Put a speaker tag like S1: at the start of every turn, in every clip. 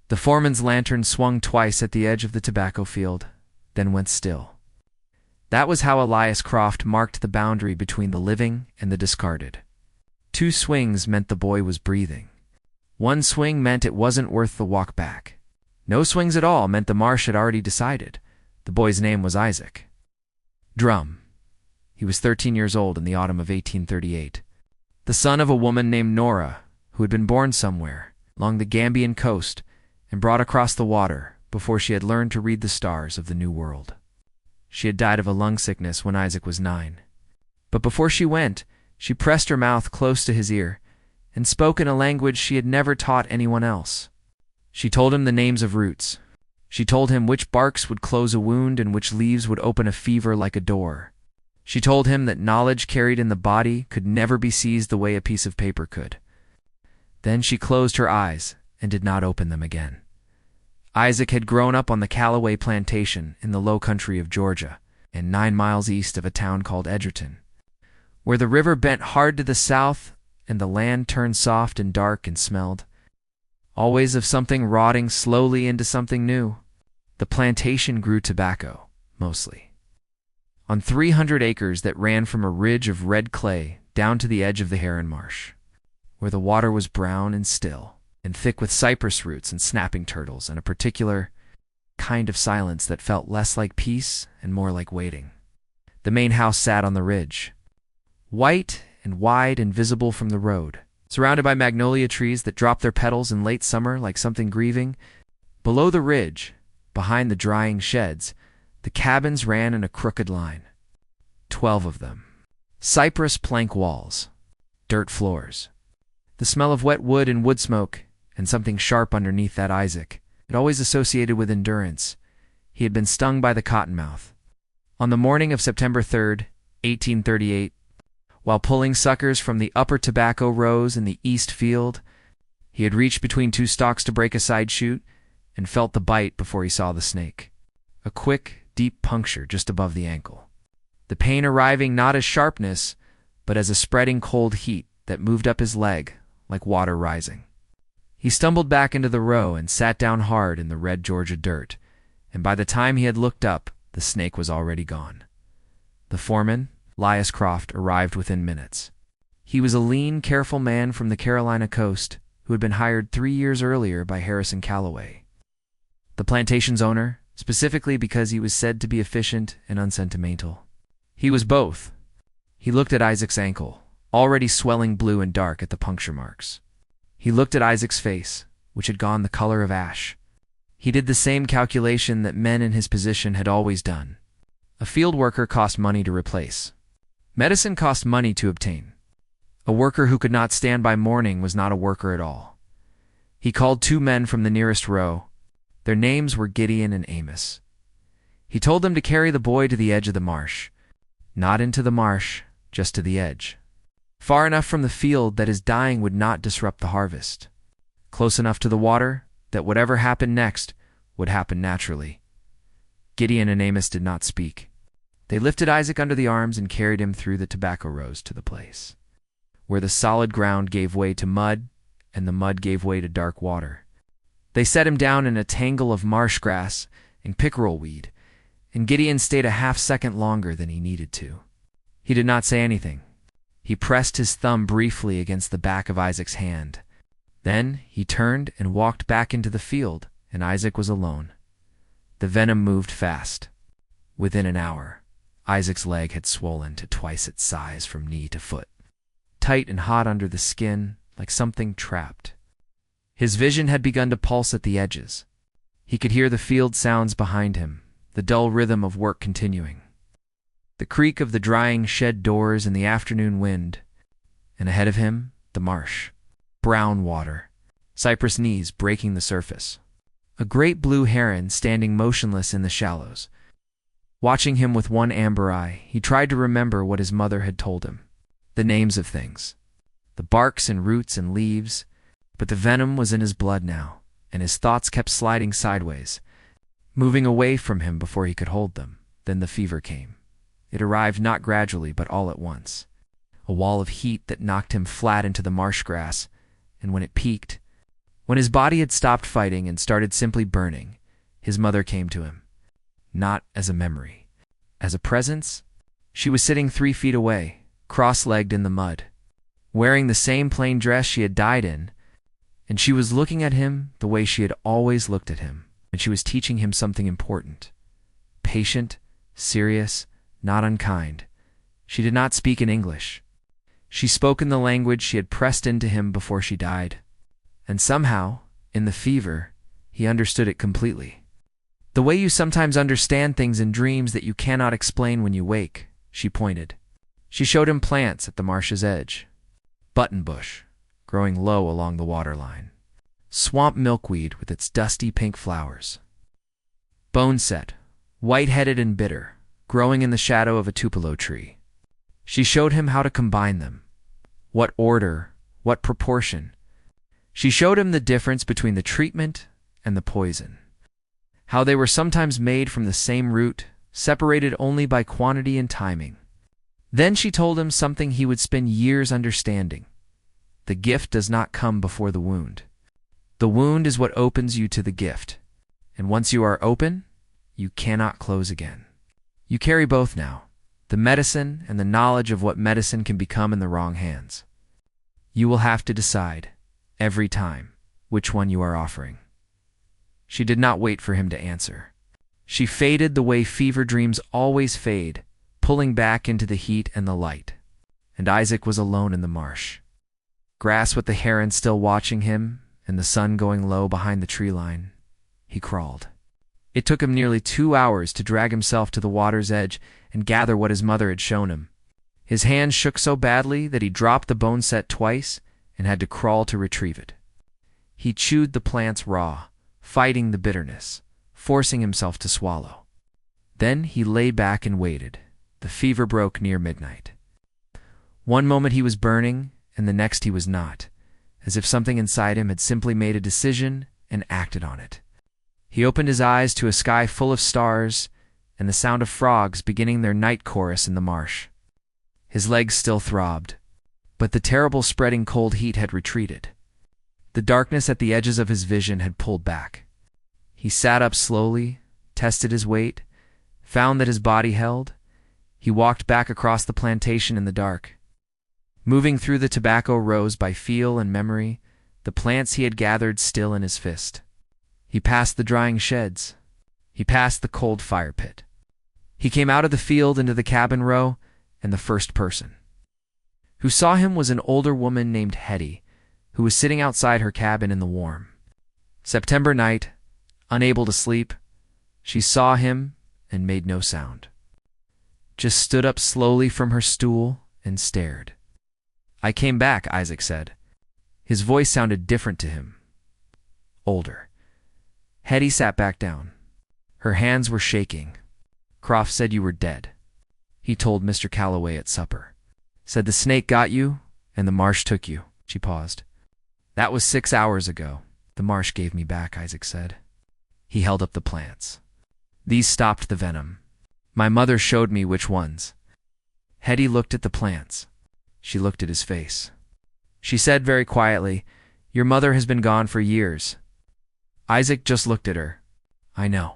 S1: The foreman's lantern swung twice at the edge of the tobacco field, then went still. That was how Elias Croft marked the boundary between the living and the discarded. 2 swings meant the boy was breathing. 1 swing meant it wasn't worth the walk back. No swings at all meant the marsh had already decided. The boy's name was Isaac. Drum. He was 13 years old in the autumn of 1838. The son of a woman named Nora, who had been born somewhere along the Gambian coast and brought across the water before she had learned to read the stars of the New World. She had died of a lung sickness when Isaac was 9. But before she went, she pressed her mouth close to his ear and spoke in a language she had never taught anyone else. She told him the names of roots. She told him which barks would close a wound and which leaves would open a fever like a door. She told him that knowledge carried in the body could never be seized the way a piece of paper could. Then she closed her eyes and did not open them again. Isaac had grown up on the Callaway plantation in the low country of Georgia, and 9 miles east of a town called Edgerton, where the river bent hard to the south and the land turned soft and dark and smelled always of something rotting slowly into something new. The plantation grew tobacco, mostly, on 300 acres that ran from a ridge of red clay down to the edge of the Heron Marsh, where the water was brown and still, and thick with cypress roots and snapping turtles and a particular kind of silence that felt less like peace and more like waiting. The main house sat on the ridge, white and wide and visible from the road, surrounded by magnolia trees that dropped their petals in late summer like something grieving. Below the ridge, behind the drying sheds, the cabins ran in a crooked line. 12 of them. Cypress plank walls, dirt floors. The smell of wet wood and wood smoke, and something sharp underneath that Isaac had always associated with endurance. He had been stung by the cottonmouth. On the morning of September 3rd, 1838, while pulling suckers from the upper tobacco rows in the east field, he had reached between 2 stalks to break a side shoot and felt the bite before he saw the snake. A quick, deep puncture just above the ankle. The pain arriving not as sharpness, but as a spreading cold heat that moved up his leg like water rising. He stumbled back into the row and sat down hard in the red Georgia dirt, and by the time he had looked up, the snake was already gone. The foreman, Elias Croft, arrived within minutes. He was a lean, careful man from the Carolina coast who had been hired 3 years earlier by Harrison Callaway, the plantation's owner, specifically because he was said to be efficient and unsentimental. He was both. He looked at Isaac's ankle, already swelling blue and dark at the puncture marks. He looked at Isaac's face, which had gone the color of ash. He did the same calculation that men in his position had always done. A field worker cost money to replace. Medicine cost money to obtain. A worker who could not stand by mourning was not a worker at all. He called 2 men from the nearest row. Their names were Gideon and Amos. He told them to carry the boy to the edge of the marsh. Not into the marsh, just to the edge. Far enough from the field that his dying would not disrupt the harvest. Close enough to the water that whatever happened next would happen naturally. Gideon and Amos did not speak. They lifted Isaac under the arms and carried him through the tobacco rows to the place where the solid ground gave way to mud and the mud gave way to dark water. They set him down in a tangle of marsh grass and pickerel weed, and Gideon stayed a half-second longer than he needed to. He did not say anything. He pressed his thumb briefly against the back of Isaac's hand. Then he turned and walked back into the field, and Isaac was alone. The venom moved fast. Within an hour, Isaac's leg had swollen to twice its size from knee to foot, tight and hot under the skin, like something trapped. His vision had begun to pulse at the edges. He could hear the field sounds behind him, the dull rhythm of work continuing, the creak of the drying shed doors in the afternoon wind, and ahead of him, the marsh, brown water, cypress knees breaking the surface. A great blue heron standing motionless in the shallows. Watching him with one amber eye, he tried to remember what his mother had told him, the names of things, the barks and roots and leaves, but the venom was in his blood now, and his thoughts kept sliding sideways, moving away from him before he could hold them. Then the fever came. It arrived not gradually, but all at once. A wall of heat that knocked him flat into the marsh grass, and when it peaked, When his body had stopped fighting and started simply burning, his mother came to him. Not as a memory. As a presence, she was sitting 3 feet away, cross-legged in the mud, wearing the same plain dress she had died in, and she was looking at him the way she had always looked at him, and she was teaching him something important. Patient, serious, not unkind. She did not speak in English. She spoke in the language she had pressed into him before she died. And somehow, in the fever, he understood it completely. The way you sometimes understand things in dreams that you cannot explain when you wake, she pointed. She showed him plants at the marsh's edge. Buttonbush, growing low along the waterline. Swamp milkweed with its dusty pink flowers. Boneset, white-headed and bitter, growing in the shadow of a tupelo tree. She showed him how to combine them. What order, what proportion. She showed him the difference between the treatment and the poison. How they were sometimes made from the same root, separated only by quantity and timing. Then she told him something he would spend years understanding. The gift does not come before the wound. The wound is what opens you to the gift. And once you are open, you cannot close again. You carry both now, the medicine and the knowledge of what medicine can become in the wrong hands. You will have to decide, every time, which one you are offering. She did not wait for him to answer. She faded the way fever dreams always fade, pulling back into the heat and the light. And Isaac was alone in the marsh. Grass with the heron still watching him, and the sun going low behind the tree line. He crawled. It took him nearly 2 hours to drag himself to the water's edge and gather what his mother had shown him. His hands shook so badly that he dropped the bone set twice and had to crawl to retrieve it. He chewed the plants raw, fighting the bitterness, forcing himself to swallow. Then he lay back and waited. The fever broke near midnight. One moment he was burning, and the next he was not, as if something inside him had simply made a decision and acted on it. He opened his eyes to a sky full of stars and the sound of frogs beginning their night chorus in the marsh. His legs still throbbed, but the terrible spreading cold heat had retreated. The darkness at the edges of his vision had pulled back. He sat up slowly, tested his weight, found that his body held. He walked back across the plantation in the dark. Moving through the tobacco rows by feel and memory, the plants he had gathered still in his fist. He passed the drying sheds. He passed the cold fire pit. He came out of the field into the cabin row, and the first person who saw him was an older woman named Hetty, who was sitting outside her cabin in the warm September night, unable to sleep. She saw him and made no sound. Just stood up slowly from her stool and stared. "I came back," Isaac said. His voice sounded different to him. Older. Hetty sat back down. Her hands were shaking. "Croft said you were dead. He told Mr. Calloway at supper. Said the snake got you, and the marsh took you." She paused. "That was 6 hours ago. The marsh gave me back," Isaac said. He held up the plants. "These stopped the venom. My mother showed me which ones." Hetty looked at the plants. She looked at his face. She said very quietly, "Your mother has been gone for years." Isaac just looked at her. "I know."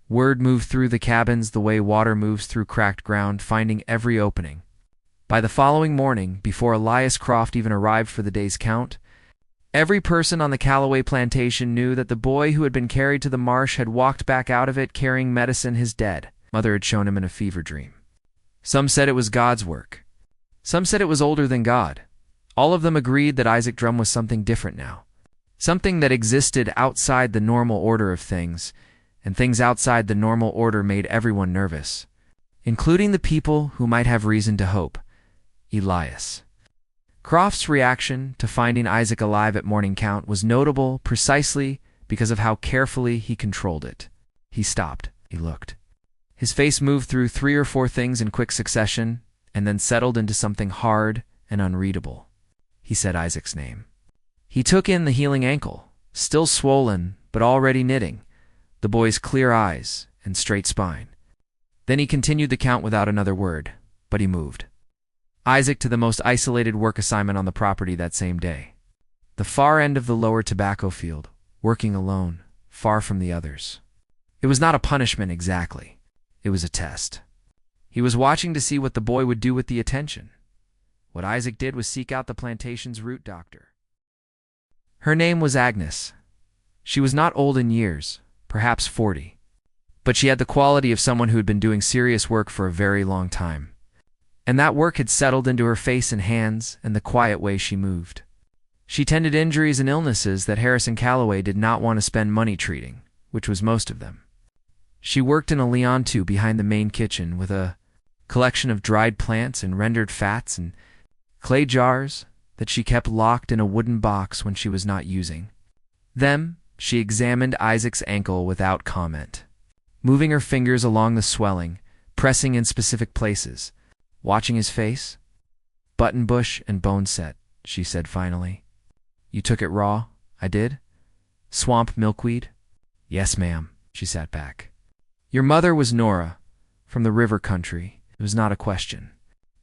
S1: Word moved through the cabins the way water moves through cracked ground, finding every opening. By the following morning, before Elias Croft even arrived for the day's count, every person on the Calloway plantation knew that the boy who had been carried to the marsh had walked back out of it carrying medicine his dead mother had shown him in a fever dream. Some said it was God's work. Some said it was older than God. All of them agreed that Isaac Drum was something different now. Something that existed outside the normal order of things, and things outside the normal order made everyone nervous, including the people who might have reason to hope. Elias. Croft's reaction to finding Isaac alive at morning count was notable precisely because of how carefully he controlled it. He stopped. He looked. His face moved through 3 or 4 things in quick succession, and then settled into something hard and unreadable. He said Isaac's name. He took in the healing ankle, still swollen but already knitting, the boy's clear eyes and straight spine. Then he continued the count without another word, but he moved Isaac to the most isolated work assignment on the property that same day. the far end of the lower tobacco field, working alone, far from the others. It was not a punishment exactly. It was a test. He was watching to see what the boy would do with the attention. What Isaac did was seek out the plantation's root doctor. Her name was Agnes. She was not old in years, perhaps 40, but she had the quality of someone who had been doing serious work for a very long time. And that work had settled into her face and hands and the quiet way she moved. She tended injuries and illnesses that Harrison Calloway did not want to spend money treating, which was most of them. She worked in a lean-to behind the main kitchen with a collection of dried plants and rendered fats and clay jars that she kept locked in a wooden box when she was not using them. She examined Isaac's ankle without comment, moving her fingers along the swelling, pressing in specific places, watching his face. "Button bush and bone set," she said finally. "You took it raw?" "I did." "Swamp milkweed?" "Yes, ma'am." She sat back. "Your mother was Nora, from the river country." It was not a question.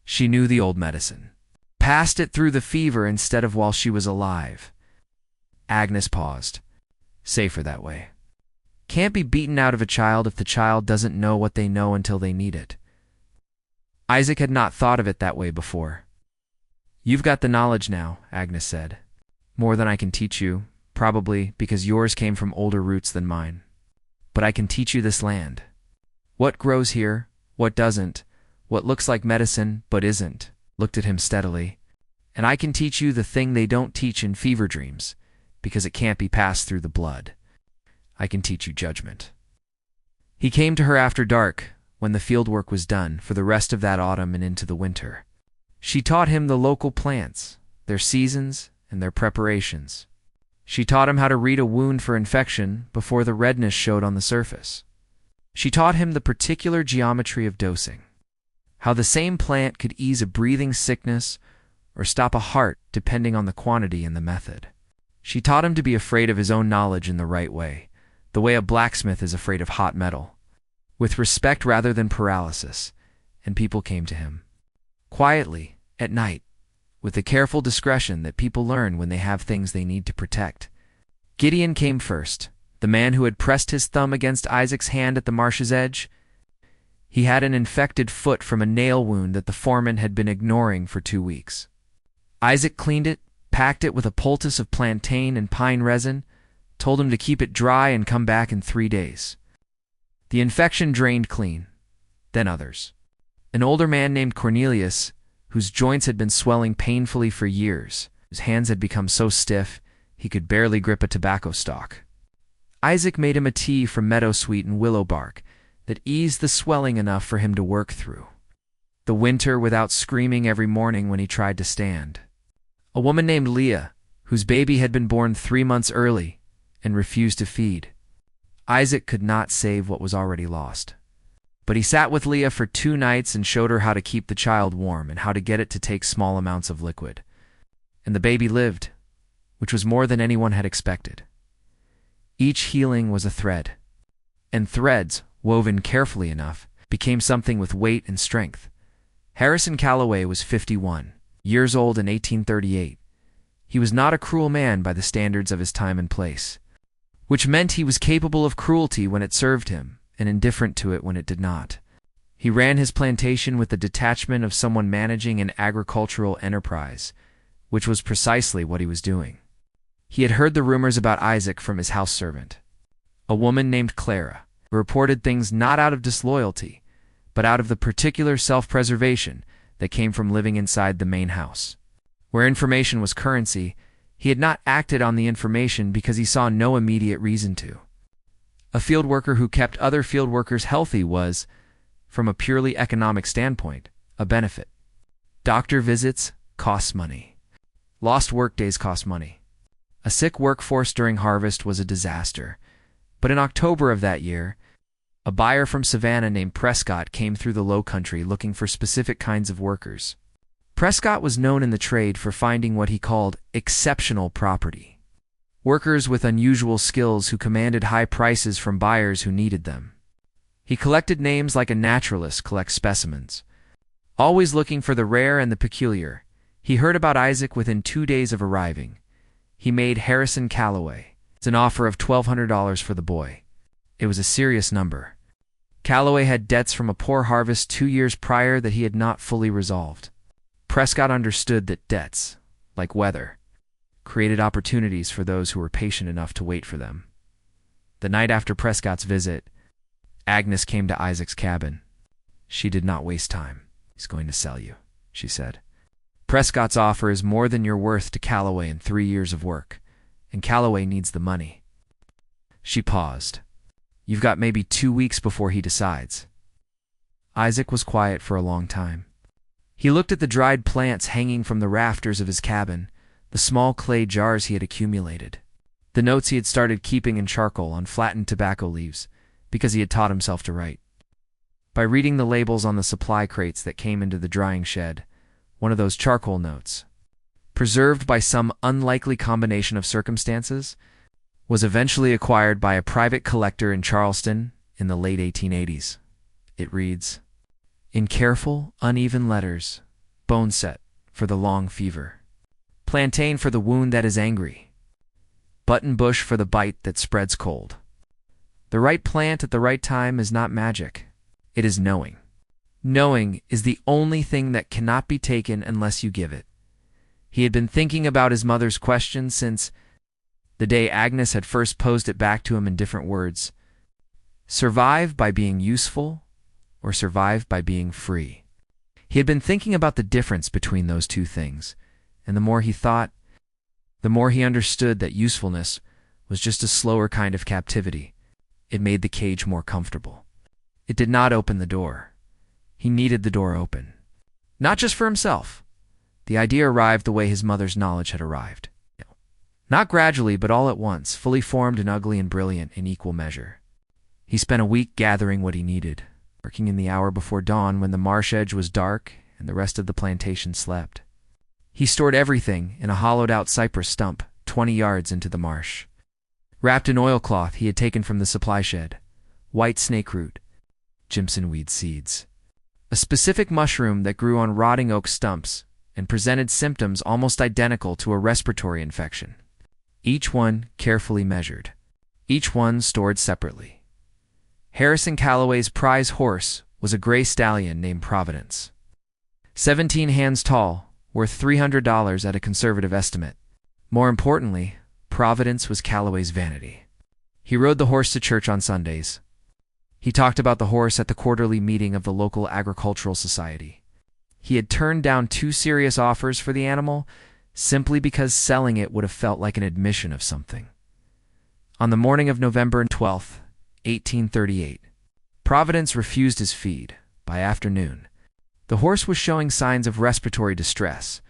S1: She knew the old medicine. Passed it through the fever instead of while she was alive. Agnes paused. "Safer that way. Can't be beaten out of a child if the child doesn't know what they know until they need it." Isaac had not thought of it that way before. "You've got the knowledge now," Agnes said. "More than I can teach you, probably because yours came from older roots than mine. But I can teach you this land. What grows here, what doesn't, what looks like medicine but isn't," looked at him steadily. "And I can teach you the thing they don't teach in fever dreams, because it can't be passed through the blood. I can teach you judgment." He came to her after dark, when the field work was done, for the rest of that autumn and into the winter. She taught him the local plants, their seasons, and their preparations. She taught him how to read a wound for infection before the redness showed on the surface. She taught him the particular geometry of dosing, how the same plant could ease a breathing sickness or stop a heart depending on the quantity and the method. She taught him to be afraid of his own knowledge in the right way, the way a blacksmith is afraid of hot metal, with respect rather than paralysis, and people came to him. Quietly, at night, with the careful discretion that people learn when they have things they need to protect. Gideon came first, the man who had pressed his thumb against Isaac's hand at the marsh's edge. He had an infected foot from a nail wound that the foreman had been ignoring for 2 weeks. Isaac cleaned it, packed it with a poultice of plantain and pine resin, told him to keep it dry and come back in 3 days. The infection drained clean. Then others. An older man named Cornelius, whose joints had been swelling painfully for years, whose hands had become so stiff he could barely grip a tobacco stalk. Isaac made him a tea from meadowsweet and willow bark that eased the swelling enough for him to work through the winter without screaming every morning when he tried to stand. A woman named Leah, whose baby had been born 3 months early and refused to feed. Isaac could not save what was already lost. But he sat with Leah for 2 nights and showed her how to keep the child warm and how to get it to take small amounts of liquid. And the baby lived, which was more than anyone had expected. Each healing was a thread, and threads, woven carefully enough, became something with weight and strength. Harrison Calloway was 51 years old in 1838. He was not a cruel man by the standards of his time and place, which meant he was capable of cruelty when it served him, and indifferent to it when it did not. He ran his plantation with the detachment of someone managing an agricultural enterprise, which was precisely what he was doing. He had heard the rumors about Isaac from his house servant, a woman named Clara, who reported things not out of disloyalty, but out of the particular self-preservation that came from living inside the main house. Where information was currency, he had not acted on the information because he saw no immediate reason to. A field worker who kept other field workers healthy was, from a purely economic standpoint, a benefit. Doctor visits cost money. Lost workdays cost money. A sick workforce during harvest was a disaster. But in October of that year, a buyer from Savannah named Prescott came through the Low Country looking for specific kinds of workers. Prescott was known in the trade for finding what he called exceptional property. Workers with unusual skills who commanded high prices from buyers who needed them. He collected names like a naturalist collects specimens. Always looking for the rare and the peculiar, he heard about Isaac within 2 days of arriving. he made Harrison Calloway. It's an offer of $1,200 for the boy. It was a serious number. Calloway had debts from a poor harvest 2 years prior that he had not fully resolved. Prescott understood that debts, like weather, created opportunities for those who were patient enough to wait for them. The night after Prescott's visit, Agnes came to Isaac's cabin. She did not waste time. "He's going to sell you," she said. "Prescott's offer is more than you're worth to Calloway in 3 years of work, and Calloway needs the money." She paused. "You've got maybe 2 weeks before he decides." Isaac was quiet for a long time. He looked at the dried plants hanging from the rafters of his cabin, the small clay jars he had accumulated, the notes he had started keeping in charcoal on flattened tobacco leaves because he had taught himself to write. By reading the labels on the supply crates that came into the drying shed, one of those charcoal notes, preserved by some unlikely combination of circumstances, was eventually acquired by a private collector in Charleston in the late 1880s. It reads, "In careful, uneven letters, bone set for the long fever, plantain for the wound that is angry, button bush for the bite that spreads cold. The right plant at the right time is not magic. It is knowing. Knowing is the only thing that cannot be taken unless you give it." He had been thinking about his mother's question since the day Agnes had first posed it back to him in different words. Survive by being useful or survive by being free? He had been thinking about the difference between those two things, and the more he thought, the more he understood that usefulness was just a slower kind of captivity. It made the cage more comfortable. It did not open the door. He needed the door open. Not just for himself. The idea arrived the way his mother's knowledge had arrived. Not gradually, but all at once, fully formed and ugly and brilliant in equal measure. He spent a week gathering what he needed, working in the hour before dawn when the marsh edge was dark and the rest of the plantation slept. He stored everything in a hollowed-out cypress stump 20 yards into the marsh. Wrapped in oilcloth he had taken from the supply shed, white snake root, Jimson weed seeds, a specific mushroom that grew on rotting oak stumps and presented symptoms almost identical to a respiratory infection. Each one carefully measured, each one stored separately. Harrison Calloway's prize horse was a gray stallion named Providence. 17 hands tall, worth $300 at a conservative estimate. More importantly, Providence was Calloway's vanity. He rode the horse to church on Sundays. He talked about the horse at the quarterly meeting of the local agricultural society. He had turned down 2 serious offers for the animal simply because selling it would have felt like an admission of something. On the morning of November 12th, 1838, Providence refused his feed. By afternoon, the horse was showing signs of respiratory distress,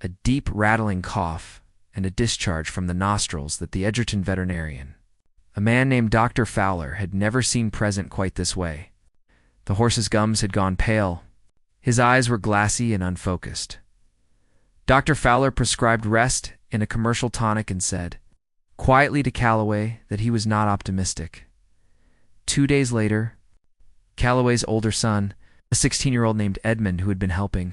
S1: a deep rattling cough, and a discharge from the nostrils that the Edgerton veterinarian, a man named Dr. Fowler, had never seen present quite this way. The horse's gums had gone pale. His eyes were glassy and unfocused. Dr. Fowler prescribed rest in a commercial tonic and said, quietly to Calloway, that he was not optimistic. 2 days later, Calloway's older son, a 16-year-old named Edmund who had been helping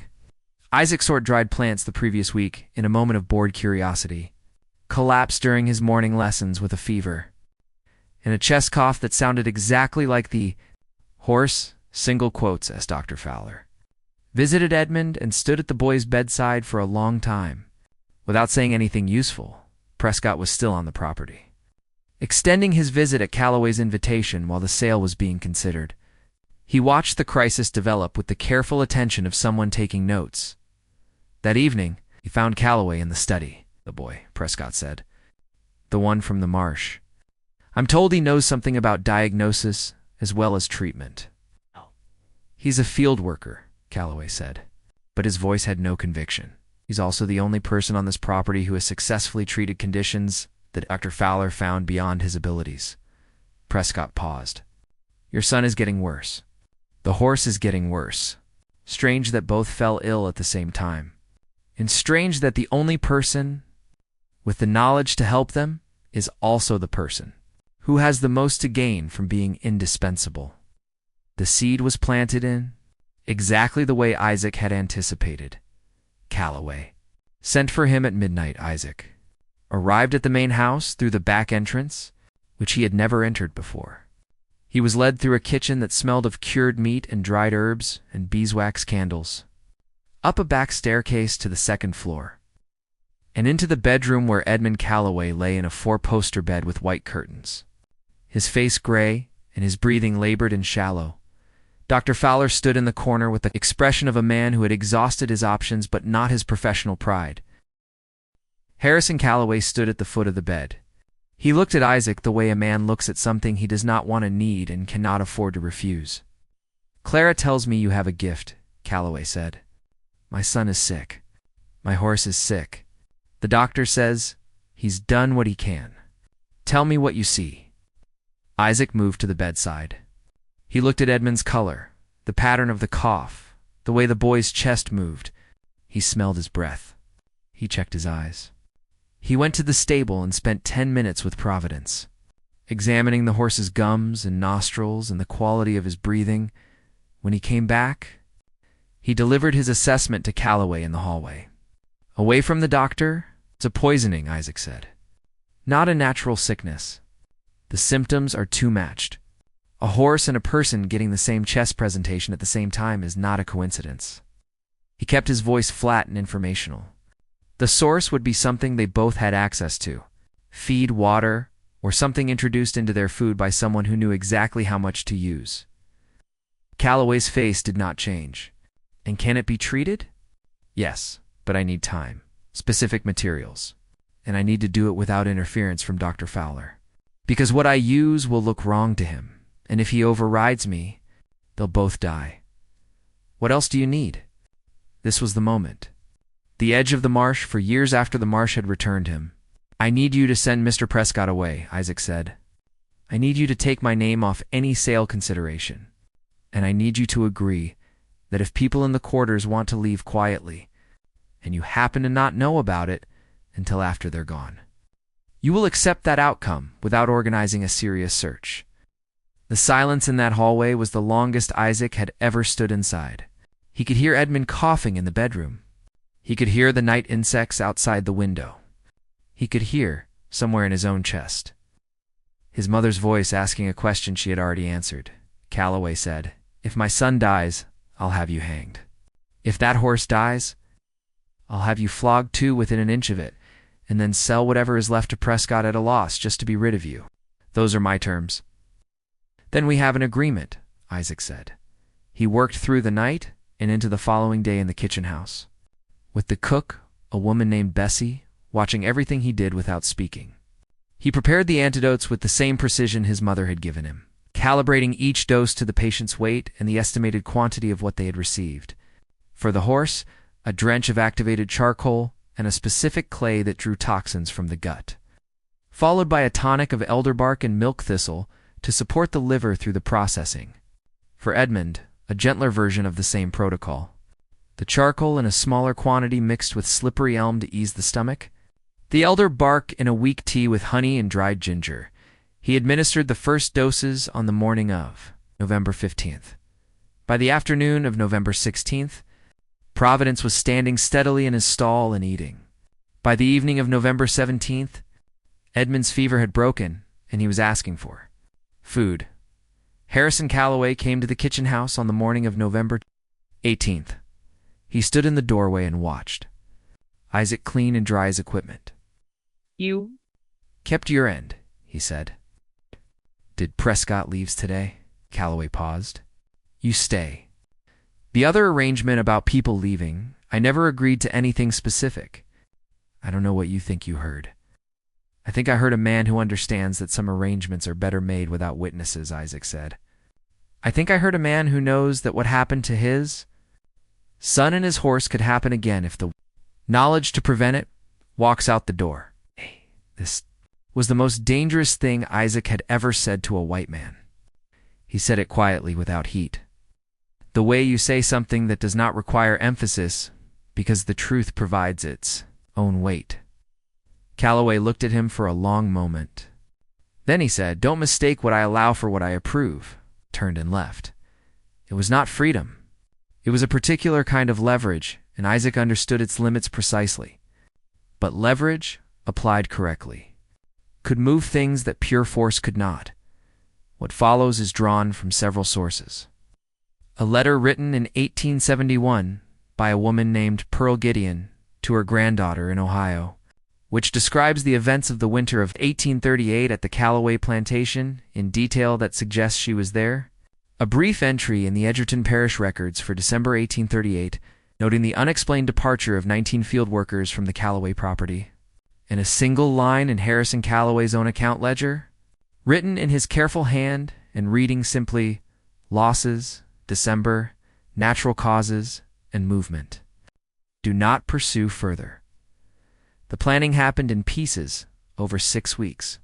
S1: Isaac sort dried plants the previous week in a moment of bored curiosity, collapsed during his morning lessons with a fever and a chest cough that sounded exactly like the hoarse, single quotes as Dr. Fowler. Visited Edmund and stood at the boy's bedside for a long time. Without saying anything useful, Prescott was still on the property. Extending his visit at Calloway's invitation while the sale was being considered, he watched the crisis develop with the careful attention of someone taking notes. That evening, he found Calloway in the study. "The boy," Prescott said. "The one from the marsh. I'm told he knows something about diagnosis as well as treatment." "He's a field worker," Calloway said, but his voice had no conviction. "He's also the only person on this property who has successfully treated conditions that Dr. Fowler found beyond his abilities." Prescott paused. "Your son is getting worse. The horse is getting worse. Strange that both fell ill at the same time. And strange that the only person with the knowledge to help them is also the person who has the most to gain from being indispensable." The seed was planted in exactly the way Isaac had anticipated. Calloway. "Sent for him at midnight, Isaac." arrived at the main house through the back entrance, which he had never entered before. He was led through a kitchen that smelled of cured meat and dried herbs and beeswax candles, up a back staircase to the second floor, and into the bedroom where Edmund Calloway lay in a four-poster bed with white curtains. His face gray and his breathing labored and shallow. Dr. Fowler stood in the corner with the expression of a man who had exhausted his options but not his professional pride. Harrison Calloway stood at the foot of the bed. He looked at Isaac the way a man looks at something he does not want to need and cannot afford to refuse. "Clara tells me you have a gift," Calloway said. "My son is sick. My horse is sick. The doctor says he's done what he can. Tell me what you see." Isaac moved to the bedside. He looked at Edmund's color, the pattern of the cough, the way the boy's chest moved. He smelled his breath. He checked his eyes. He went to the stable and spent 10 minutes with Providence, examining the horse's gums and nostrils and the quality of his breathing. When he came back, he delivered his assessment to Calloway in the hallway. "Away from the doctor, it's a poisoning," Isaac said. "Not a natural sickness. The symptoms are too matched. A horse and a person getting the same chest presentation at the same time is not a coincidence." He kept his voice flat and informational. The source would be something they both had access to: feed, water, or something introduced into their food by someone who knew exactly how much to use. Calloway's face did not change. "And can it be treated?" "Yes, but I need time, specific materials, and I need to do it without interference from Dr. Fowler. Because what I use will look wrong to him, and if he overrides me, they'll both die. What else do you need?" This was the moment. The edge of the marsh for years after the marsh had returned him. "I need you to send Mr. Prescott away," Isaac said. "I need you to take my name off any sale consideration, and I need you to agree that if people in the quarters want to leave quietly, and you happen to not know about it until after they're gone, you will accept that outcome without organizing a serious search." The silence in that hallway was the longest Isaac had ever stood inside. He could hear Edmund coughing in the bedroom. He could hear the night insects outside the window. He could hear, somewhere in his own chest, his mother's voice asking a question she had already answered. Calloway said, "If my son dies, I'll have you hanged. If that horse dies, I'll have you flogged too within an inch of it, and then sell whatever is left to Prescott at a loss just to be rid of you. Those are my terms." "Then we have an agreement," Isaac said. He worked through the night and into the following day in the kitchen house, with the cook, a woman named Bessie, watching everything he did without speaking. He prepared the antidotes with the same precision his mother had given him, calibrating each dose to the patient's weight and the estimated quantity of what they had received. For the horse, a drench of activated charcoal and a specific clay that drew toxins from the gut, followed by a tonic of elderbark and milk thistle to support the liver through the processing. For Edmund, a gentler version of the same protocol: the charcoal in a smaller quantity mixed with slippery elm to ease the stomach, the elder bark in a weak tea with honey and dried ginger. He administered the first doses on the morning of November 15th. By the afternoon of November 16th, Providence was standing steadily in his stall and eating. By the evening of November 17th, Edmund's fever had broken, and he was asking for food. Harrison Calloway came to the kitchen house on the morning of November 18th. He stood in the doorway and watched Isaac clean and dry his equipment.
S2: "You
S1: kept your end," he said. "Did Prescott leaves today?" Calloway paused. "You stay. The other arrangement about people leaving, I never agreed to anything specific. I don't know what you think you heard." "I think I heard a man who understands that some arrangements are better made without witnesses," Isaac said. "I think I heard a man who knows that what happened to his son and his horse could happen again if the knowledge to prevent it walks out the door." This was the most dangerous thing Isaac had ever said to a white man. He said it quietly, without heat. The way you say something that does not require emphasis because the truth provides its own weight. Calloway looked at him for a long moment. Then he said, "Don't mistake what I allow for what I approve," turned and left. It was not freedom. It was a particular kind of leverage, and Isaac understood its limits precisely. But leverage, applied correctly, could move things that pure force could not. What follows is drawn from several sources. A letter written in 1871 by a woman named Pearl Gideon to her granddaughter in Ohio, which describes the events of the winter of 1838 at the Callaway plantation in detail that suggests she was there. A brief entry in the Edgerton Parish records for December 1838, noting the unexplained departure of 19 field workers from the Callaway property. And a single line in Harrison Callaway's own account ledger, written in his careful hand and reading simply, "Losses, December, natural causes, and movement. Do not pursue further." The planning happened in pieces over 6 weeks,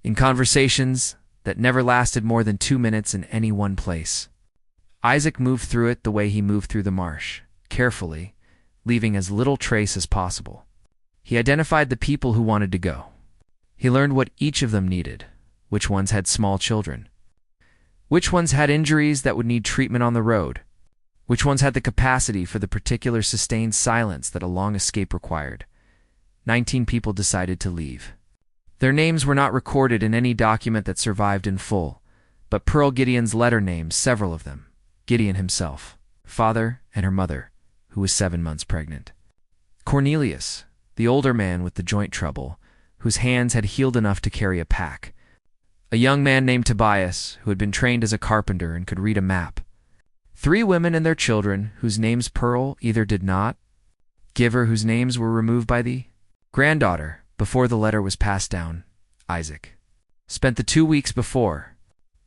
S1: in conversations that never lasted more than 2 minutes in any one place. Isaac moved through it the way he moved through the marsh, carefully, leaving as little trace as possible. He identified the people who wanted to go. He learned what each of them needed, which ones had small children, which ones had injuries that would need treatment on the road, which ones had the capacity for the particular sustained silence that a long escape required. 19 people decided to leave. Their names were not recorded in any document that survived in full, but Pearl Gideon's letter names several of them. Gideon himself, father, and her mother, who was 7 months pregnant. Cornelius, the older man with the joint trouble, whose hands had healed enough to carry a pack. A young man named Tobias, who had been trained as a carpenter and could read a map. 3 women and their children, whose names Pearl either did not give or whose names were removed by the granddaughter before the letter was passed down. Isaac spent the 2 weeks before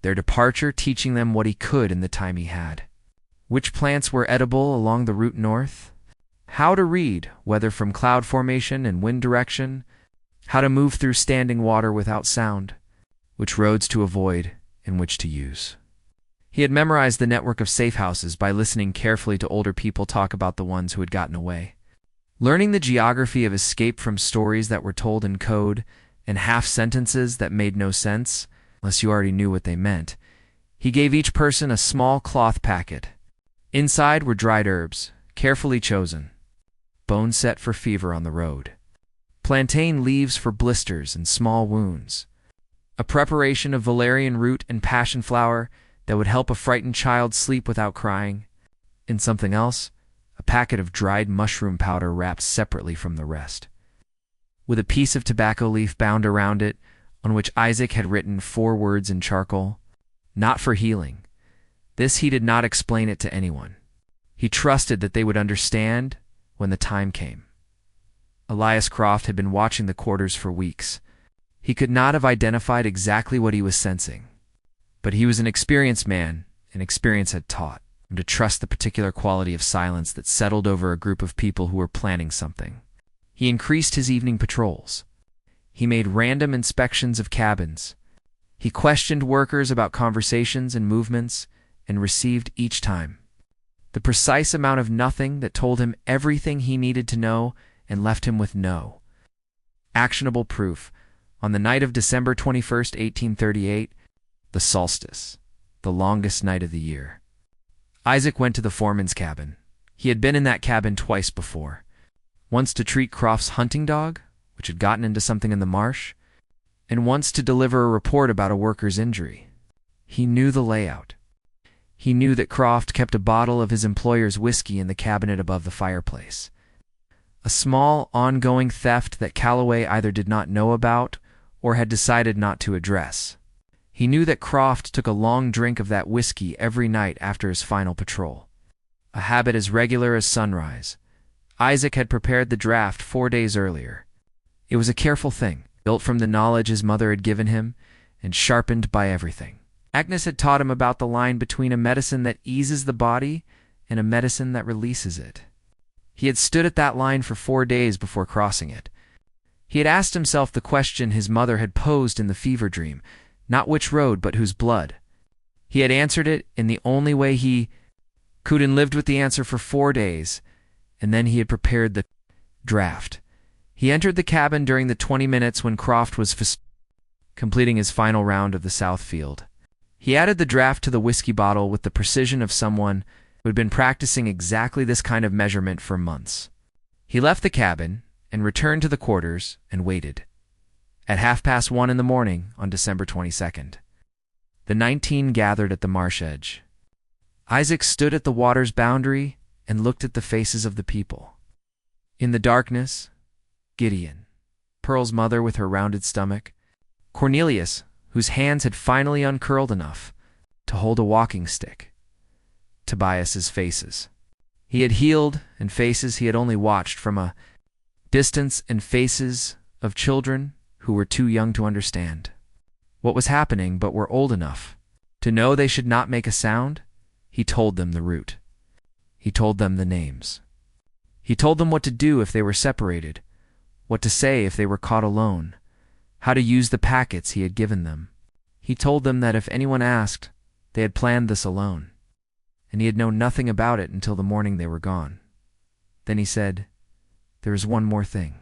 S1: their departure teaching them what he could in the time he had. Which plants were edible along the route north, how to read weather from cloud formation and wind direction, how to move through standing water without sound, which roads to avoid and which to use. He had memorized the network of safe houses by listening carefully to older people talk about the ones who had gotten away. Learning the geography of escape from stories that were told in code and half-sentences that made no sense, unless you already knew what they meant, he gave each person a small cloth packet. Inside were dried herbs, carefully chosen, bone set for fever on the road, plantain leaves for blisters and small wounds, a preparation of valerian root and passion flower that would help a frightened child sleep without crying, and something else, a packet of dried mushroom powder wrapped separately from the rest, with a piece of tobacco leaf bound around it on which Isaac had written 4 words in charcoal, "Not for healing." This he did not explain it to anyone. He trusted that they would understand when the time came. Elias Croft had been watching the quarters for weeks. He could not have identified exactly what he was sensing, but he was an experienced man, and experience had taught him to trust the particular quality of silence that settled over a group of people who were planning something. He increased his evening patrols. He made random inspections of cabins. He questioned workers about conversations and movements, and received each time the precise amount of nothing that told him everything he needed to know and left him with no actionable proof. On the night of December 21st, 1838, the solstice, the longest night of the year, Isaac went to the foreman's cabin. He had been in that cabin twice before, once to treat Croft's hunting dog, which had gotten into something in the marsh, and once to deliver a report about a worker's injury. He knew the layout. He knew that Croft kept a bottle of his employer's whiskey in the cabinet above the fireplace. A small, ongoing theft that Callaway either did not know about or had decided not to address. He knew that Croft took a long drink of that whiskey every night after his final patrol, a habit as regular as sunrise. Isaac had prepared the draft 4 days earlier. It was a careful thing, built from the knowledge his mother had given him and sharpened by everything Agnes had taught him about the line between a medicine that eases the body and a medicine that releases it. He had stood at that line for 4 days before crossing it. He had asked himself the question his mother had posed in the fever dream, not which road but whose blood. He had answered it in the only way he could and lived with the answer for 4 days, and then he had prepared the draft. He entered the cabin during the 20 minutes when Croft was completing his final round of the south field. He added the draft to the whiskey bottle with the precision of someone who had been practicing exactly this kind of measurement for months. He left the cabin and returned to the quarters and waited. At 1:30 in the morning on December 22nd, the 19 gathered at the marsh edge. Isaac stood at the water's boundary and looked at the faces of the people. In the darkness, Gideon, Pearl's mother with her rounded stomach, Cornelius, whose hands had finally uncurled enough to hold a walking stick, Tobias's faces. He had healed, and faces he had only watched from a distance, and faces of children who were too young to understand what was happening but were old enough to know they should not make a sound. He told them the route. He told them the names. He told them what to do if they were separated, what to say if they were caught alone, how to use the packets he had given them. He told them that if anyone asked, they had planned this alone, and he had known nothing about it until the morning they were gone. Then he said, "There is one more thing."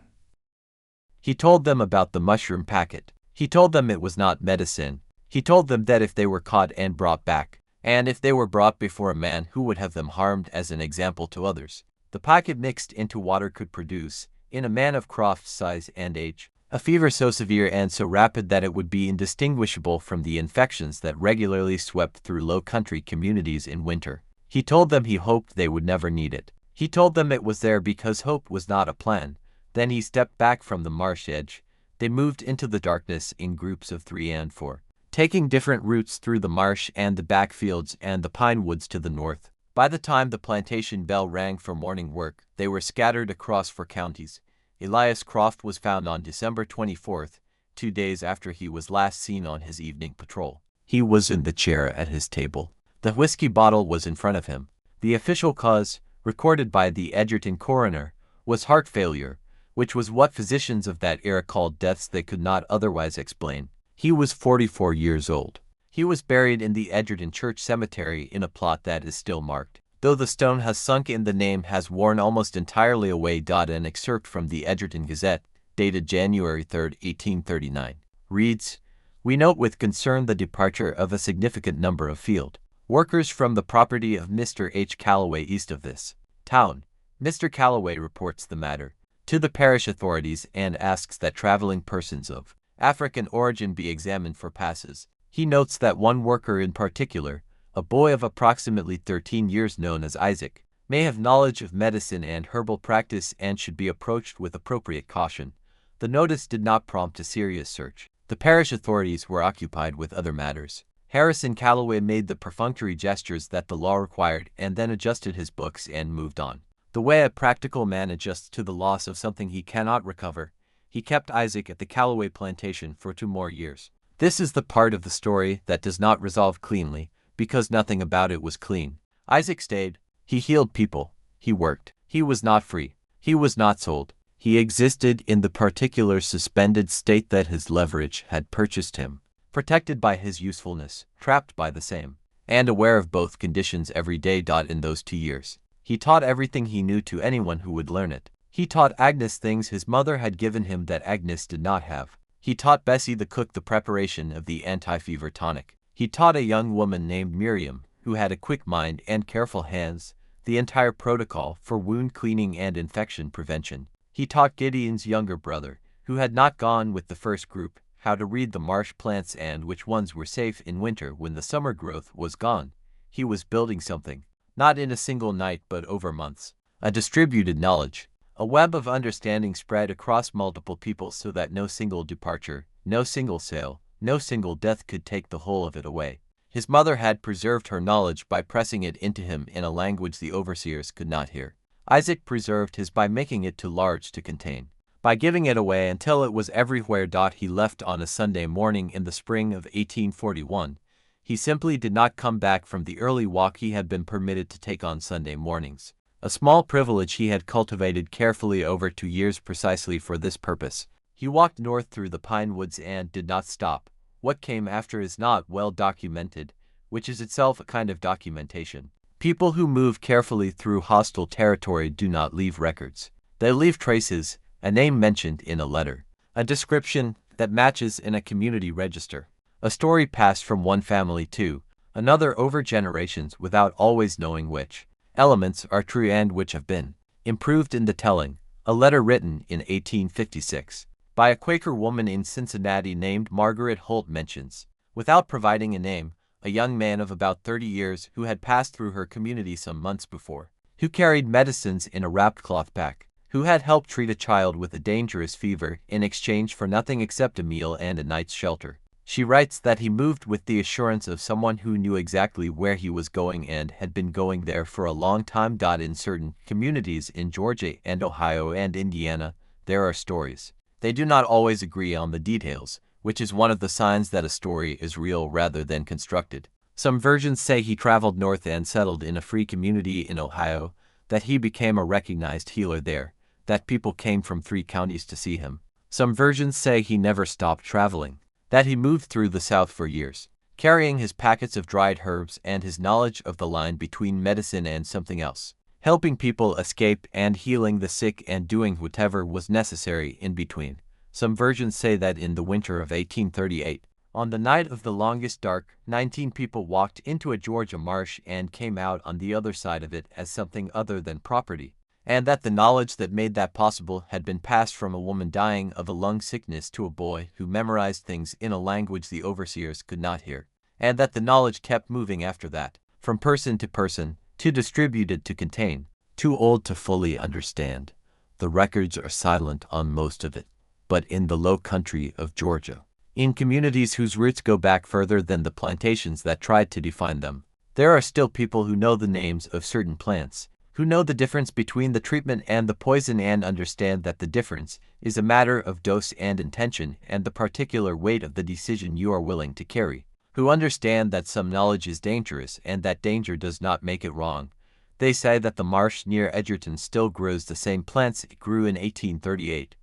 S2: He told them about the mushroom packet. He told them it was not medicine. He told them that if they were caught and brought back, and if they were brought before a man who would have them harmed as an example to others, the packet mixed into water could produce, in a man of Croft's size and age, a fever so severe and so rapid that it would be indistinguishable from the infections that regularly swept through low-country communities in winter. He told them he hoped they would never need it. He told them it was there because hope was not a plan. Then he stepped back from the marsh edge. They moved into the darkness in groups of 3 and 4, taking different routes through the marsh and the backfields and the pine woods to the north. By the time the plantation bell rang for morning work, they were scattered across 4 counties. Elias Croft was found on December 24th, 2 days after he was last seen on his evening patrol. He was in the chair at his table. The whiskey bottle was in front of him. The official cause, recorded by the Edgerton coroner, was heart failure, which was what physicians of that era called deaths they could not otherwise explain. He was 44 years old. He was buried in the Edgerton Church Cemetery in a plot that is still marked, though the stone has sunk in. The name has worn almost entirely away. An excerpt from the Edgerton Gazette, dated January 3, 1839, reads, "We note with concern the departure of a significant number of field workers from the property of Mr. H. Calloway east of this town. Mr. Calloway reports the matter to the parish authorities and asks that traveling persons of African origin be examined for passes. He notes that one worker in particular, a boy of approximately 13 years known as Isaac, may have knowledge of medicine and herbal practice and should be approached with appropriate caution." The notice did not prompt a serious search. The parish authorities were occupied with other matters. Harrison Calloway made the perfunctory gestures that the law required and then adjusted his books and moved on. The way a practical man adjusts to the loss of something he cannot recover. He kept Isaac at the Calloway plantation for 2 more years. This is the part of the story that does not resolve cleanly, because nothing about it was clean. Isaac stayed. He healed people. He worked. He was not free. He was not sold. He existed in the particular suspended state that his leverage had purchased him, protected by his usefulness, trapped by the same, and aware of both conditions every day. In those 2 years, he taught everything he knew to anyone who would learn it. He taught Agnes things his mother had given him that Agnes did not have. He taught Bessie the cook the preparation of the anti-fever tonic. He taught a young woman named Miriam, who had a quick mind and careful hands, the entire protocol for wound cleaning and infection prevention. He taught Gideon's younger brother, who had not gone with the first group, how to read the marsh plants and which ones were safe in winter when the summer growth was gone. He was building something, not in a single night but over months. A distributed knowledge, a web of understanding spread across multiple people so that no single departure, no single sale, no single death could take the whole of it away. His mother had preserved her knowledge by pressing it into him in a language the overseers could not hear. Isaac preserved his by making it too large to contain, by giving it away until it was everywhere. He left on a Sunday morning in the spring of 1841. He simply did not come back from the early walk he had been permitted to take on Sunday mornings, a small privilege he had cultivated carefully over 2 years precisely for this purpose. He walked north through the pine woods and did not stop. What came after is not well documented, which is itself a kind of documentation. People who move carefully through hostile territory do not leave records. They leave traces, a name mentioned in a letter, a description that matches in a community register, a story passed from one family to another over generations without always knowing which elements are true and which have been improved in the telling. A letter written in 1856 by a Quaker woman in Cincinnati named Margaret Holt mentions, without providing a name, a young man of about 30 years who had passed through her community some months before, who carried medicines in a wrapped cloth bag, who had helped treat a child with a dangerous fever in exchange for nothing except a meal and a night's shelter. She writes that he moved with the assurance of someone who knew exactly where he was going and had been going there for a long time. In certain communities in Georgia and Ohio and Indiana, there are stories. They do not always agree on the details, which is one of the signs that a story is real rather than constructed. Some versions say he traveled north and settled in a free community in Ohio, that he became a recognized healer there, that people came from 3 counties to see him. Some versions say he never stopped traveling, that he moved through the South for years, carrying his packets of dried herbs and his knowledge of the line between medicine and something else, helping people escape and healing the sick and doing whatever was necessary in between. Some versions say that in the winter of 1838, on the night of the longest dark, 19 people walked into a Georgia marsh and came out on the other side of it as something other than property, and that the knowledge that made that possible had been passed from a woman dying of a lung sickness to a boy who memorized things in a language the overseers could not hear, and that the knowledge kept moving after that, from person to person, too distributed to contain, too old to fully understand. The records are silent on most of it, but in the low country of Georgia, in communities whose roots go back further than the plantations that tried to define them, there are still people who know the names of certain plants, who know the difference between the treatment and the poison and understand that the difference is a matter of dose and intention and the particular weight of the decision you are willing to carry, who understand that some knowledge is dangerous and that danger does not make it wrong. They say that the marsh near Edgerton still grows the same plants it grew in 1838,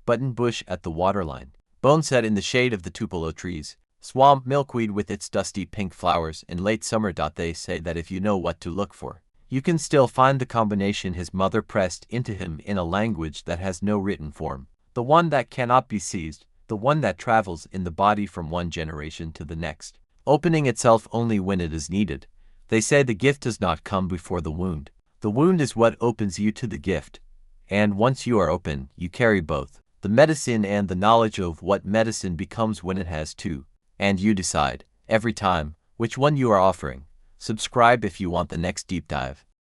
S2: button bush at the waterline, boneset in the shade of the tupelo trees, swamp milkweed with its dusty pink flowers in late summer. They say that if you know what to look for, you can still find the combination his mother pressed into him in a language that has no written form, the one that cannot be seized, the one that travels in the body from one generation to the next, opening itself only when it is needed. They say the gift does not come before the wound. The wound is what opens you to the gift, and once you are open, you carry both, the medicine and the knowledge of what medicine becomes when it has two, and you decide, every time, which one you are offering. Subscribe if you want the next deep dive.